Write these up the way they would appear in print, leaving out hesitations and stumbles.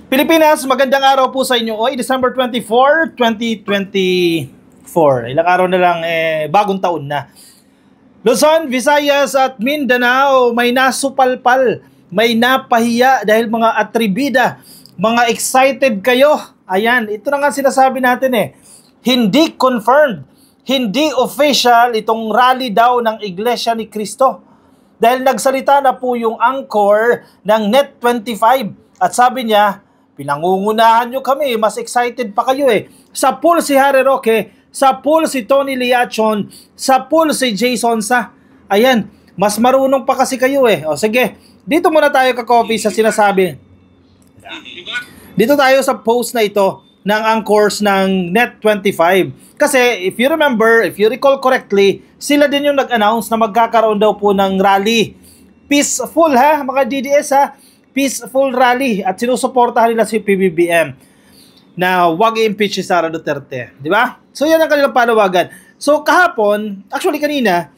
Pilipinas, magandang araw po sa inyo. Oy, December 24, 2024. Ilang araw na lang, bagong taon na. Luzon, Visayas at Mindanao, may nasupalpal, may napahiya dahil mga atribida, mga excited kayo. Ayan, ito na nga sinasabi natin Hindi confirmed, hindi official itong rally daw ng Iglesia ni Cristo. Dahil nagsalita na po yung anchor ng Net25 at sabi niya, pinangungunahan nyo kami, mas excited pa kayo Sa pool si Harry Roque, sa pool si Tony Liachon, sa pool si Jason Sa. Ayan, mas marunong pa kasi kayo O sige, dito muna tayo ka-coffee sa sinasabi. Dito tayo sa post na ito ng anchors ng Net25. Kasi if you remember, if you recall correctly, sila din yung nag-announce na magkakaroon daw po ng rally. Peaceful mga DDS peaceful rally at sinusuportahan nila si PBBM na wag i-impeach si Sara Duterte, di ba? So yan ang kanilang panawagan. So kahapon, actually kanina,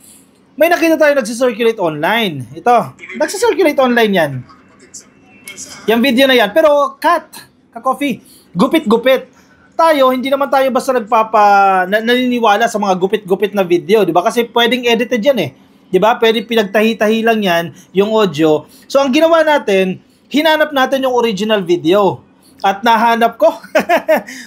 may nakita tayo nagsi-circulate online. Ito, nagsi-circulate online yan. Yung video na yan. Pero ka-coffee, gupit-gupit. Tayo, hindi naman tayo basta naniniwala sa mga gupit-gupit na video, di ba? Kasi pwedeng edited yan di ba? Pwedeng pinagtahi-tahi lang yan, yung audio. So ang ginawa natin, hinanap natin yung original video. At nahanap ko,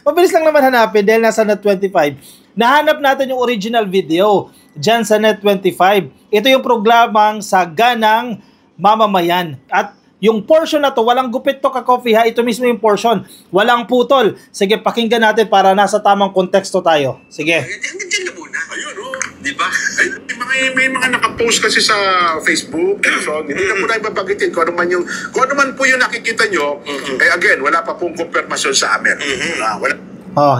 mabilis lang naman hanapin dahil nasa Net25. Nahanap natin yung original video dyan sa Net25. Ito yung programang Saganang Mamamayan. At yung portion na to, walang gupit to ka-coffee ito mismo yung portion. Walang putol. Sige, pakinggan natin para nasa tamang konteksto tayo. Sige. Hanggang dyan na muna. Ayun, di ba? May mga nakapost kasi sa Facebook. So, hindi na po tayo babagitin kung ano man po yung nakikita nyo. Again, wala pa pong konfirmasyon sa amin.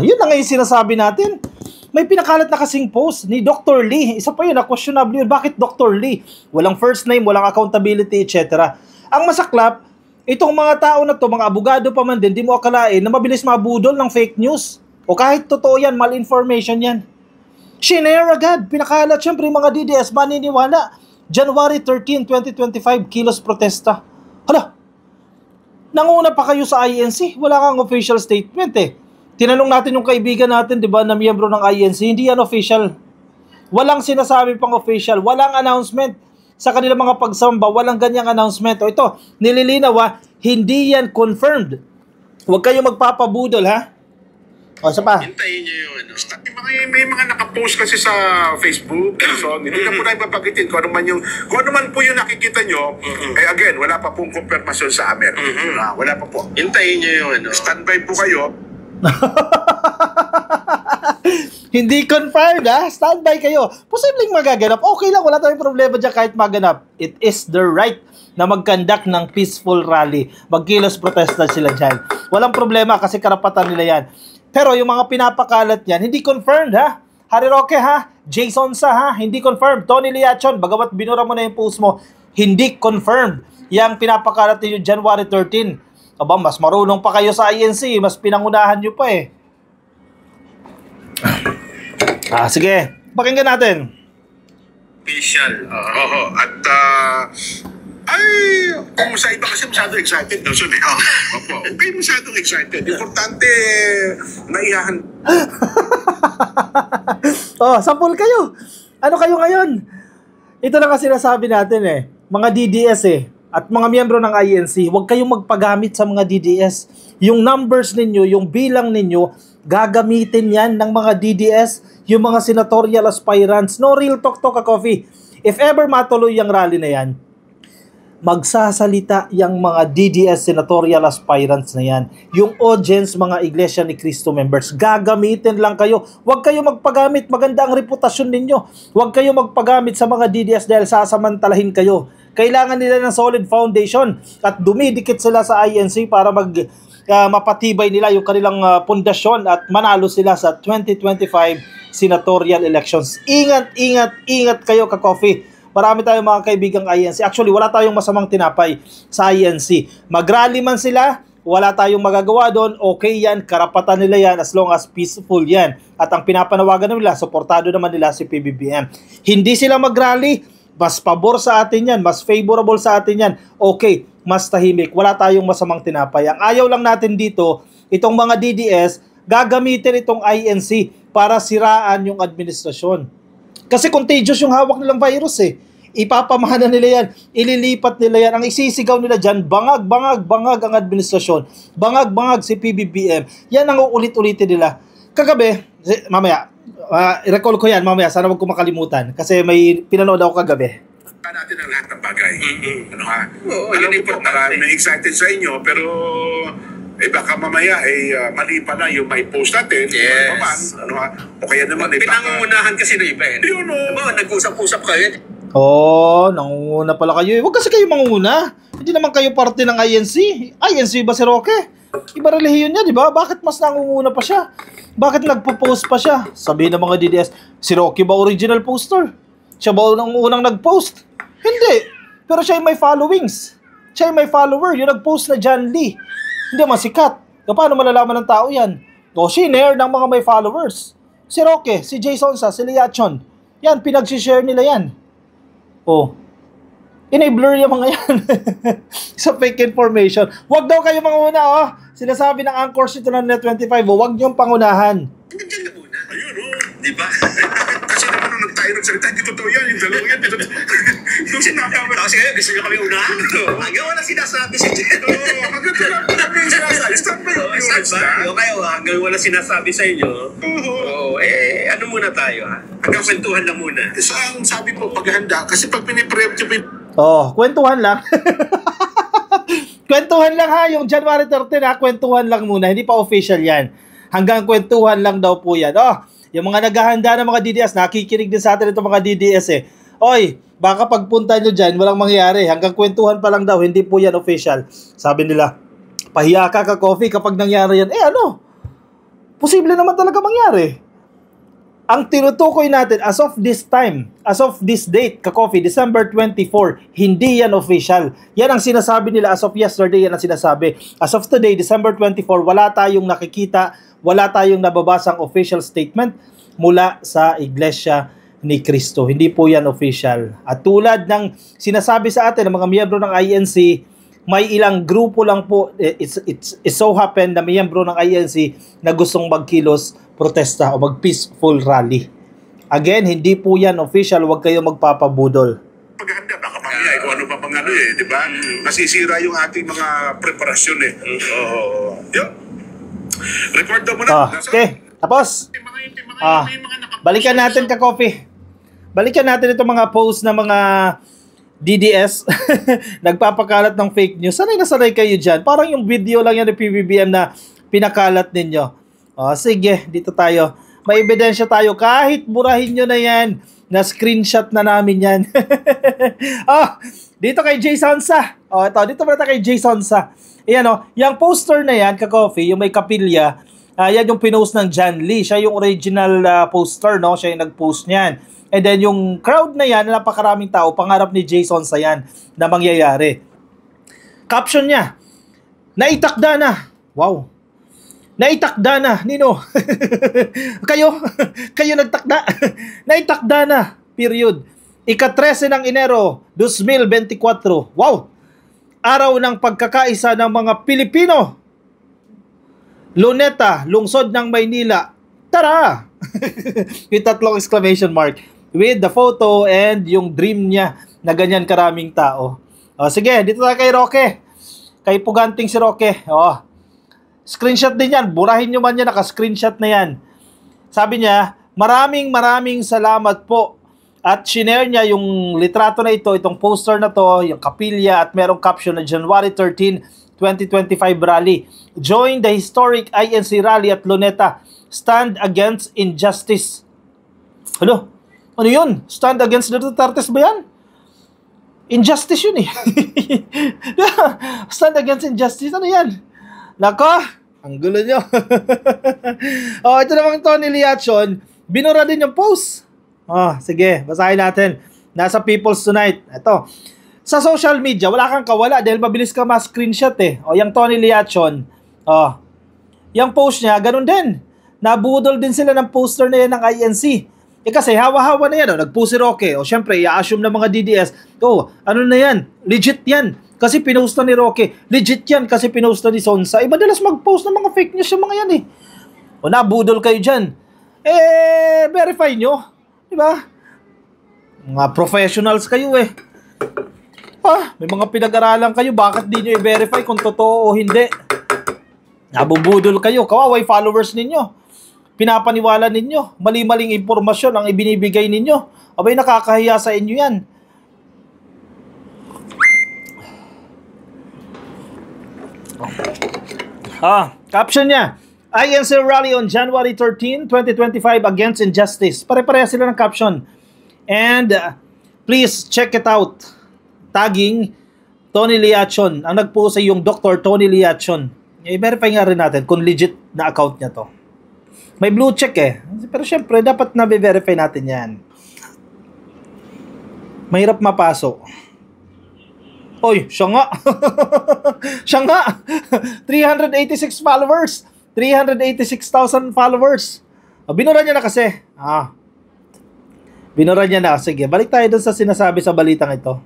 Yun na nga yung sinasabi natin. May pinakalat na kasing post ni Dr. Lee. Isa pa yun, questionable yun. Bakit Dr. Lee? Walang first name, walang accountability, etc. Ang masaklap, itong mga tao na to, mga abogado pa man din, di mo akalain na mabilis mabudol ng fake news. O kahit totoo yan, malinformation yan. Shinare agad, pinakalat. Siyempre, mga DDS, maniniwala. January 13, 2025, kilos protesta. Hala, nanguna pa kayo sa INC. Wala kang official statement Tinanong natin yung kaibigan natin, di ba, na miyembro ng INC, hindi yan official. Walang sinasabi pang official, walang announcement sa kanilang mga pagsamba, walang ganyang announcement. O ito, nililinaw hindi yan confirmed. Huwag kayo magpapabudol O, isa pa. Hintayin nyo yung may mga nakapost kasi sa Facebook. So, hindi na po tayo babagitin kung ano man po yung nakikita nyo. Again, wala pa pong konfirmasyon sa amin. Wala pa po. Hintayin nyo yung standby po kayo. Hindi confirmed standby kayo. Posibleng magaganap. Okay lang, wala tayong problema dyan kahit maganap. It is their right na mag-conduct ng peaceful rally. Magkilos protesta sila dyan. Walang problema kasi karapatan nila yan. Pero yung mga pinapakalat yan, hindi confirmed Harry Roque Jason Sa hindi confirmed. Tony Liachon, bagamat binura mo na yung post mo, hindi confirmed. Yang pinapakalat niyo January 13. Aba, mas marunong pa kayo sa INC, mas pinangunahan nyo pa sige, pakinggan natin. Official. At kung sa iba kasi masyado excited Nelson Opo. Okay, masyadong excited. Importante naihahan. Sampol kayo. Ano kayo ngayon? Ito na kasi sinasabi natin mga DDS at mga miyembro ng INC, huwag kayong magpagamit sa mga DDS. Yung numbers ninyo, yung bilang ninyo, gagamitin yan ng mga DDS, yung mga senatorial aspirants. No, real talk to ka-coffee. If ever matuloy yung rally na yan, magsasalita yung mga DDS senatorial aspirants na yan. Yung audience, mga Iglesia ni Cristo members, gagamitin lang kayo. Huwag kayo magpagamit. Maganda ang reputasyon ninyo. Huwag kayo magpagamit sa mga DDS dahil sasamantalahin kayo. Kailangan nila ng solid foundation at dumidikit sila sa INC para mapatibay nila yung kanilang pundasyon at manalo sila sa 2025 senatorial elections. Ingat kayo ka-coffee. Marami tayong mga kaibigang INC. Actually, wala tayong masamang tinapay sa INC. Mag-rally man sila, wala tayong magagawa doon. Okay yan, karapatan nila yan as long as peaceful yan. At ang pinapanawagan nila, suportado naman nila si PBBM. Hindi sila mag-rally, mas pabor sa atin yan, mas favorable sa atin yan. Okay, mas tahimik. Wala tayong masamang tinapay. Ang ayaw lang natin dito, itong mga DDS, gagamitin itong INC para siraan yung administrasyon. Kasi contagious yung hawak nilang virus eh. Ipapamana nila yan, ililipat nila yan. Ang isisigaw nila dyan, bangag, bangag, bangag ang administrasyon. Bangag, bangag si PBBM. Yan ang uulit-ulitin nila. Kagabi, mamaya, i-recall ko yan mamaya, sana wag ko makalimutan. Kasi may pinanood ako kagabi. Natin ang lahat ng bagay. Ano ha? Oo, Alam yun ko po, importante. may excited sa inyo, pero baka mamaya mali pala yung may post natin. Yes. Ano man, ano ha? O kaya naman Pinangungunahan kasi ng iba eh. Yun o. Diba, nag-usap-usap kayo. Nangunguna pala kayo. Huwag kasi kayo mangunguna. Hindi naman kayo parte ng INC. INC ba si Roque? Iba relihiyon niya, di ba? Bakit mas nangunguna pa siya? Bakit nagpo-post pa siya? Sabi ng mga DDS, si Roque ba original poster? Siya ba unang nag-post? Hindi. Pero siya yung may followings. Siya yung may follower. Yung nag-post na John Lee. Hindi man sikat. Paano malalaman ng tao yan? O, shinare ng mga may followers. Si Roque, si Jason Sa, si Liachon. Yan, pinag-share nila yan. O, enabler yung mga yan. Sa fake information. Huwag daw kayo manguna, oh. Sinasabi ng anchors ito ng Net25, huwag niyong pangunahan. Nandiyan ka muna. Ayun o. Diba? Kasi naman nung tayo nagsalita, hindi totoo yan. Yung dalawa yan. Yung sinasabi. Tapos kayo, gusto nyo kami unahan. Hanggang wala sinasabi si Jen. Oo, hanggang kami yung sinasabi. Start ba yun? Kayo, hanggang wala sinasabi sa inyo. Oo, ano muna tayo ha? Hanggang kwentuhan lang muna. So, ang sabi po, paghahanda, kasi pag piniprep nyo Kwentuhan lang. Kwentuhan lang ha, yung January 13 ha, kwentuhan lang muna, hindi pa official yan. Hanggang kwentuhan lang daw po yan. Yung mga naghahanda ng mga DDS, nakikinig din sa atin itong mga DDS eh. Oy, baka pagpunta nyo dyan, walang mangyari. Hanggang kwentuhan pa lang daw, hindi po yan official. Sabi nila, pahiya ka Coffee kapag nangyari yan. Posible naman talaga mangyari. Ang tinutukoy natin as of this time, as of this date, Coffee, December 24, hindi yan official. Yan ang sinasabi nila as of yesterday, yan ang sinasabi. As of today, December 24, wala tayong nakikita, wala tayong nababasang official statement mula sa Iglesia ni Cristo. Hindi po yan official. At tulad ng sinasabi sa atin ng mga miyembro ng INC, may ilang grupo lang po, it so happen na miyembro ng INC na gustong magkilos, protesta o mag-peaceful rally. Again, hindi po yan official. Huwag kayo magpapabudol. paghahanda, baka mamaya kung ano pa pang ano di ba? Masisira yung ating mga preparasyon Yun. Record daw mo na. Okay, tapos. Balikan natin Coffee. Balikan natin itong mga post ng mga DDS nagpapakalat ng fake news. Sanay kayo dyan. Parang yung video lang yan ng PBBM na pinakalat ninyo. Sige, dito tayo. May ebidensya tayo. Kahit burahin nyo na yan, na screenshot na namin yan. Dito kay Jason Sa. Dito muna kay Jason Sa. Ayan yung poster na yan, Coffee, yung may kapilya, yan yung pinost ng John Lee. Siya yung original poster, no? Siya yung nag-post niyan. And then yung crowd na yan, napakaraming tao, pangarap ni Jason Sa yan na mangyayari. Caption niya, naitakda na. Wow. Naitakda na, Nino. kayo nagtakda. Naitakda na, period. Ika-13 ng Enero, 2024. Wow. Araw ng pagkakaisa ng mga Pilipino. Luneta, lungsod ng Maynila. Tara! Yung tatlong exclamation mark. With the photo and yung dream niya na ganyan karaming tao. Sige, dito tayo kay Roque. Kay Puganting si Roque. Screenshot din yan. Burahin nyo man yan, naka-screenshot na yan. Sabi niya, maraming salamat po. At shinare niya yung litrato na ito, itong poster na to, yung kapilya, at merong caption na January 13, 2025 rally. Join the historic INC rally at Luneta. Stand against injustice. Ano yun? Stand against the Dutertes ba yan? Injustice yun eh. Stand against injustice. Ano yan? Nako, ang gulo nyo. Ito namang Tony Liachon, binura din yung post. Sige, basahin natin. Nasa People's Tonight. Ito. Sa social media, wala kang kawala dahil mabilis ka ma-screenshot eh. Yung Tony Liachon. Yung post niya, ganun din. Nabudol din sila ng poster na yan ng INC. Kasi hawa-hawa na yan. Nag-post si Roque. Syempre, i-assume ng mga DDS. Ano na yan? Legit yan. kasi pinost na ni Roque. Legit yan kasi pinost na ni Sonsa. Madalas mag-post ng mga fake news yung mga yan O nabudol kayo dyan. Verify nyo. Diba? Mga professionals kayo may mga pinag-aralan kayo. Bakit di nyo i-verify kung totoo o hindi? Nabubudol kayo. Kawaway followers ninyo. Pinapaniwala ninyo. Mali-maling impormasyon ang ibinibigay ninyo. Abay, nakakahiya sa inyo yan. Caption niya. INC rally on January 13, 2025 against injustice. Pare-pareha sila ng caption. And please check it out. Tagging Tony Liachon. Ang nagpost ay yung Dr. Tony Liachon. I-verify nga rin natin kung legit na account niya to. May blue check Pero syempre, dapat na-verify natin yan. Mahirap mapasok. Oy, siya nga. Siya nga. 386 followers. 386,000 followers. Binura niya na kasi. Binura niya na. Sige, balik tayo dun sa sinasabi sa balitang ito.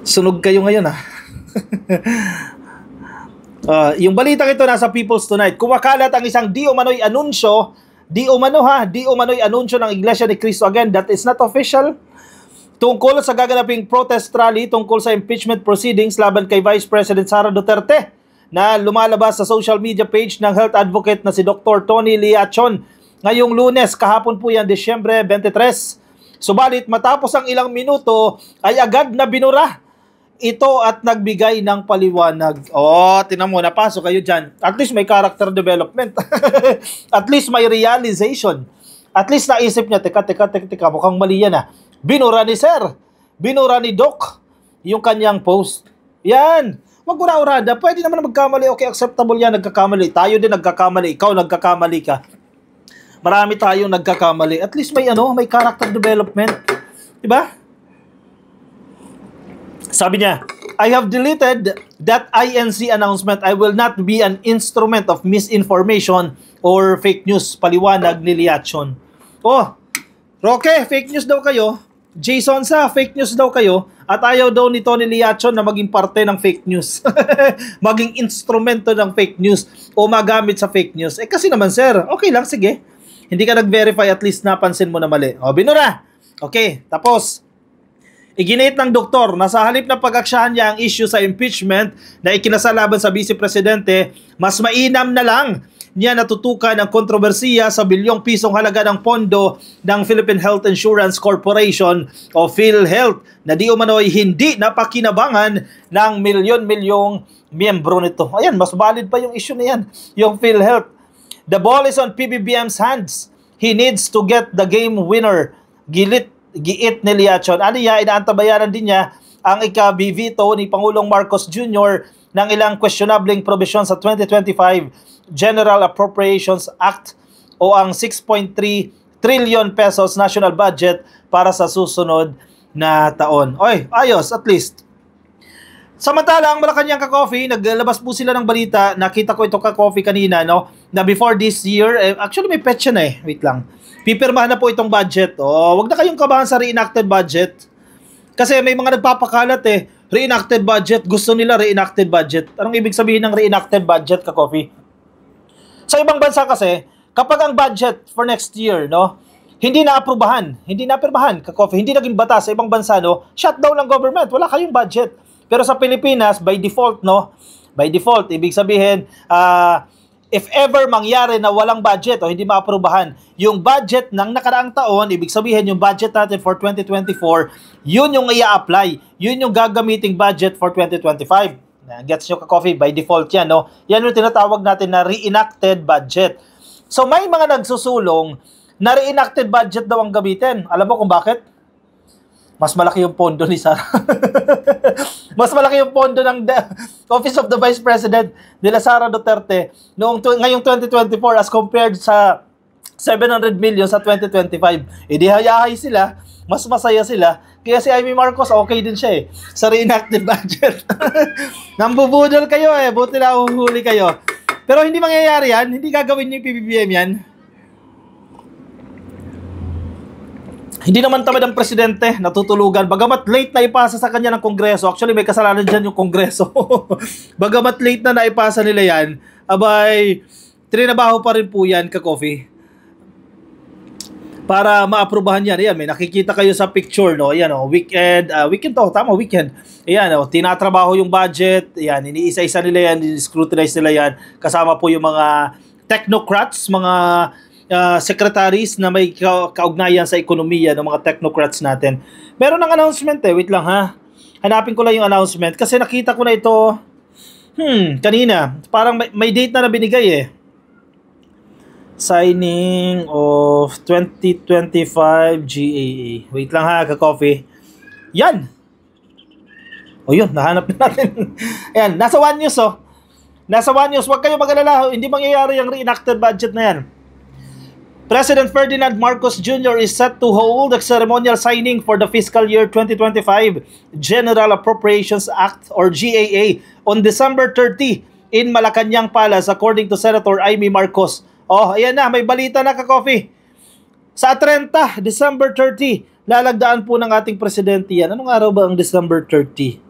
Sunog kayo ngayon yung balitang ito nasa People's Tonight. Kumakalat ang isang di umano'y anunsyo. Di umano'y anunsyo ng Iglesia ni Cristo again that is not official. Tungkol sa gaganaping protest rally tungkol sa impeachment proceedings laban kay Vice President Sara Duterte na lumalabas sa social media page ng health advocate na si Dr. Tony Liachon ngayong Lunes, kahapon po yan, Disyembre 23. Subalit matapos ang ilang minuto ay agad na binura ito at nagbigay ng paliwanag. Tinan mo, napasok kayo dyan. At least may character development. At least may realization. At least naisip niya, teka, mukhang mali yan Binura ni Sir. Binura ni Doc yung kanyang post. Yan. Wag ura-urada. Pwede naman magkamali. Okay, acceptable yan. Nagkakamali. Tayo din nagkakamali. Ikaw nagkakamali ka. Marami tayong nagkakamali. At least may may character development. Diba? Sabi niya, I have deleted that INC announcement. I will not be an instrument of misinformation or fake news. Paliwanag ni Liachon. Roque, fake news daw kayo. Jason fake news daw kayo. At ayaw daw ni Tony Liachon na maging parte ng fake news. Maging instrumento ng fake news o magamit sa fake news. Kasi naman sir, okay lang, sige. Hindi ka nag-verify, at least napansin mo na mali. Binura. Okay, tapos. Iginit ng doktor na sa halip na pag-aksyahan niya ang issue sa impeachment na ikinasalaban sa Vice Presidente, mas mainam na lang niya natutukan ang kontrobersiya sa bilyong pisong halaga ng pondo ng Philippine Health Insurance Corporation o PhilHealth na di umano'y hindi napakinabangan ng milyon-milyong miyembro nito. Ayan, mas valid pa yung issue na yan, yung PhilHealth. The ball is on PBBM's hands. He needs to get the game winner. Giit ni Liachon. Inaantabayanan din niya ang ika-veto ni Pangulong Marcos Jr. ng ilang questionabling provision sa 2025 General Appropriations Act o ang 6.3 trillion pesos national budget para sa susunod na taon. Ayos, at least. Samantala, ang Malacanang Ka-Coffee, naglabas po sila ng balita. Nakita ko ito Ka-Coffee kanina, na before this year, actually may petsa na wait lang. Pipirmahan na po itong budget. Wag na kayong kabahan sa reenacted budget. Kasi may mga nagpapakalat reenacted budget. Gusto nila reenacted budget. Anong ibig sabihin ng reenacted budget, Ka-Coffee? Sa ibang bansa kasi, kapag ang budget for next year, hindi na-aprubahan, hindi na-aprubahan, Ka-Coffee, hindi naging batas sa ibang bansa, shutdown ng government, wala kayong budget. Pero sa Pilipinas, by default, by default, ibig sabihin, if ever mangyari na walang budget o hindi ma-aprubahan, yung budget ng nakaraang taon, ibig sabihin yung budget natin for 2024, yun yung i-apply, yun yung gagamiting budget for 2025. Gets nyo, Ka-Coffee? By default yan, Yan yung tinatawag natin na reenacted budget. So, may mga nagsusulong na reenacted budget daw ang gamitin. Alam mo kung bakit? Mas malaki yung pondo ni Sara. Mas malaki yung pondo ng Office of the Vice President nila Sara Duterte ngayong 2024 as compared sa 700 million sa 2025. Di hayahay sila, mas masaya sila. Kaya si Amy Marcos, okay din siya sa reenacted budget. Nambubudol kayo buti na uhuli kayo. Pero hindi mangyayari yan, hindi gagawin yung PBBM yan. Hindi naman tamad ang presidente, natutulugan. Bagamat late na ipasa sa kanya ng Kongreso, actually may kasalanan dyan yung Kongreso. Bagamat late na naipasa nila yan, abay, trinabaho pa rin po yan, ka-coffee. Para maaprubahan yan. Ayan, may nakikita kayo sa picture, no? Ayan, weekend to, tama, weekend. Ayan, tinatrabaho yung budget. Ayan, iniisa-isa nila yan, scrutinize nila yan. Kasama po yung mga technocrats, mga secretaries na may kaugnayan sa ekonomiya ng mga technocrats natin. Meron ng announcement wait lang ha. Hanapin ko lang yung announcement kasi nakita ko na ito kanina. Parang may date na binigay Signing of 2025 GAA. Wait lang ha, ka-coffee. Yan! O yun, nahanap na natin. Ayan, nasa One News Nasa One News, huwag kayo mag-alala, hindi mangyayari yung reenacted budget na yan. President Ferdinand Marcos Jr. is set to hold a ceremonial signing for the fiscal year 2025 General Appropriations Act or GAA on December 30 in Malacañang Palace according to Senator Amy Marcos. Oh, ayan na, may balita na ka-coffee. Sa 30, December 30, lalagdaan po ng ating presidente yan. Anong araw ba ang December 30?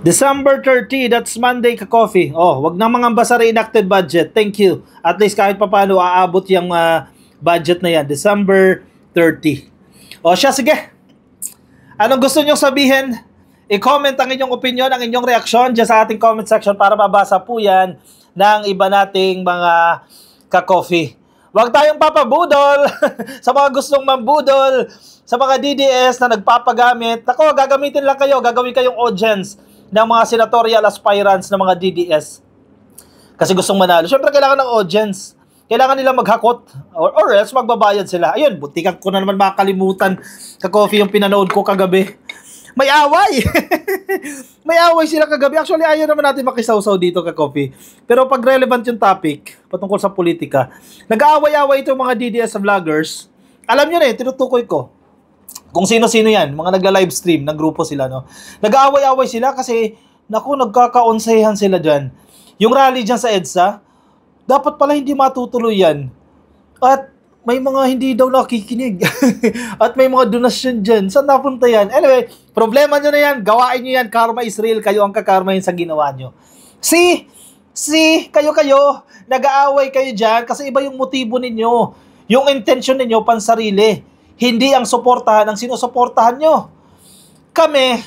December 30, that's Monday, ka-coffee. Oh, wag nang mangamba sa reenacted budget. Thank you. At least kahit papaano aabot yung budget na yan. December 30. O siya, sige. Anong gusto nyo sabihin? I-comment ang inyong opinion, ang inyong reaksyon dyan sa ating comment section para mabasa po yan ng iba nating mga ka-coffee. Huwag tayong papabudol sa mga gustong mambudol, sa mga DDS na nagpapagamit. Ako, gagamitin lang kayo, gagawin kayong audience ng mga senatorial aspirants ng mga DDS. Kasi gustong manalo. Siyempre, kailangan ng audience. Kailangan nila maghakot or else magbabayad sila. Ayun, butikan ko na naman makakalimutan ka-coffee yung pinanood ko kagabi. May away! May away sila kagabi. Actually, ayaw naman natin makisawsaw dito ka-coffee. Pero pag relevant yung topic, patungkol sa politika, nag-aaway-away itong mga DDS vloggers. Alam nyo na tinutukoy ko. Kung sino-sino yan, mga nagla-livestream, ng grupo sila, no? Nag-aaway-aaway sila kasi, naku, nagkakaonsehan sila dyan. Yung rally dyan sa EDSA, dapat pala hindi matutuloy yan. At may mga hindi daw nakikinig. At may mga donasyon dyan. Saan napunta yan? Anyway, problema nyo na yan. Gawain nyo yan. Karma is real. Kayo ang kakarmahin sa ginawa nyo. See, kayo, nag-aaway kayo dyan kasi iba yung motibo ninyo. Yung intention ninyo, pansarili. Hindi ang suportahan ang sinusuportahan nyo. Kami,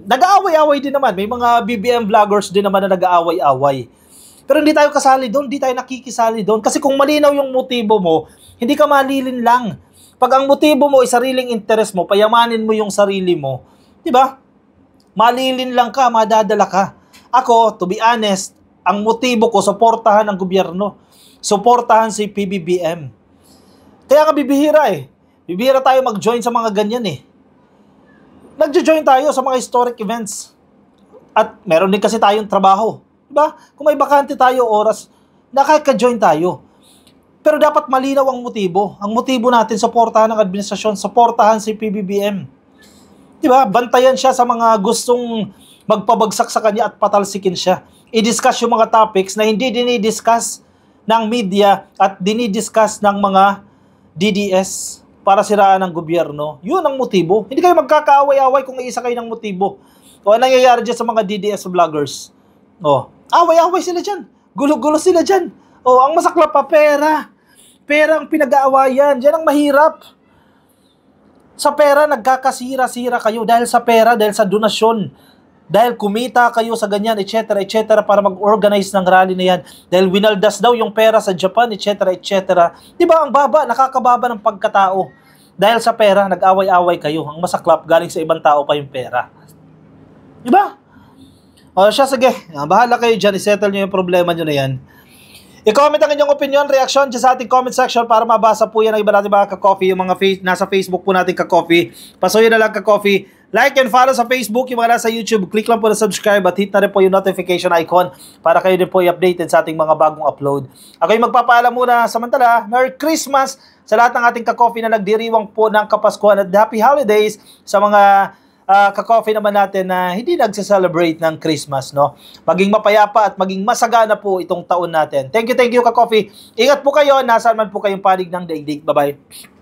nag-aaway-away din naman. May mga BBM vloggers din naman na nag-aaway-away. Pero hindi tayo kasali doon, hindi tayo nakikisali doon. Kasi kung malinaw yung motibo mo, hindi ka malilin lang. Pag ang motibo mo ay sariling interest mo, payamanin mo yung sarili mo, di ba? Malilin lang ka, madadala ka. Ako, to be honest, ang motibo ko, suportahan ang gobyerno. Suportahan si PBBM. Kaya nga bibihira Bibihira tayo mag-join sa mga ganyan Nagjo-join tayo sa mga historic events. At meron din kasi tayong trabaho. Diba? Kung may bakante tayo oras, nakaka-join tayo. Pero dapat malinaw ang motibo. Ang motibo natin, suportahan ng administrasyon, suportahan si PBBM. Diba? Bantayan siya sa mga gustong magpabagsak sa kanya at patalsikin siya. I-discuss yung mga topics na hindi dinidiscuss ng media at dinidiscuss ng mga DDS para siraan ang gobyerno. Yun ang motibo. Hindi kayo magkakaaway-away kung iisa kayo ng motibo. O ano nangyayari dyan sa mga DDS vloggers? Away-away sila dyan. Gulo-gulo sila dyan. Ang masaklap pa, pera. Pera ang pinag-aawayan. Yan ang mahirap. Sa pera, nagkakasira-sira kayo dahil sa pera, dahil sa donasyon. Dahil kumita kayo sa ganyan, etc., etc., para mag-organize ng rally na yan. Dahil winaldas daw yung pera sa Japan, etc., etc. Diba, ang baba, nakakababa ng pagkatao. Dahil sa pera, nag-away-away kayo. Ang masaklap, galing sa ibang tao pa yung pera. Diba? O siya, sige. Bahala kayo dyan. I-settle nyo yung problema nyo na yan. I-comment ang inyong opinion, reaction dyan sa ating comment section para mabasa po yan ng iba natin mga ka-coffee. Yung mga nasa Facebook po natin ka-coffee. Pasuyo na lang ka-coffee. Like and follow sa Facebook. Yung mga nasa YouTube, click lang po na subscribe at hit na rin po yung notification icon para kayo din po i-updated sa ating mga bagong upload. Ako yung magpapaalam muna. Samantala, Merry Christmas sa lahat ng ating ka-coffee na nagdiriwang po ng Kapaskuhan at Happy Holidays sa mga ka-coffee naman natin na hindi nagse-celebrate ng Christmas, no? Maging mapayapa at maging masagana po itong taon natin. Thank you ka-coffee. Ingat po kayo, nasaan man po kayong panig ng daigdig. Bye-bye.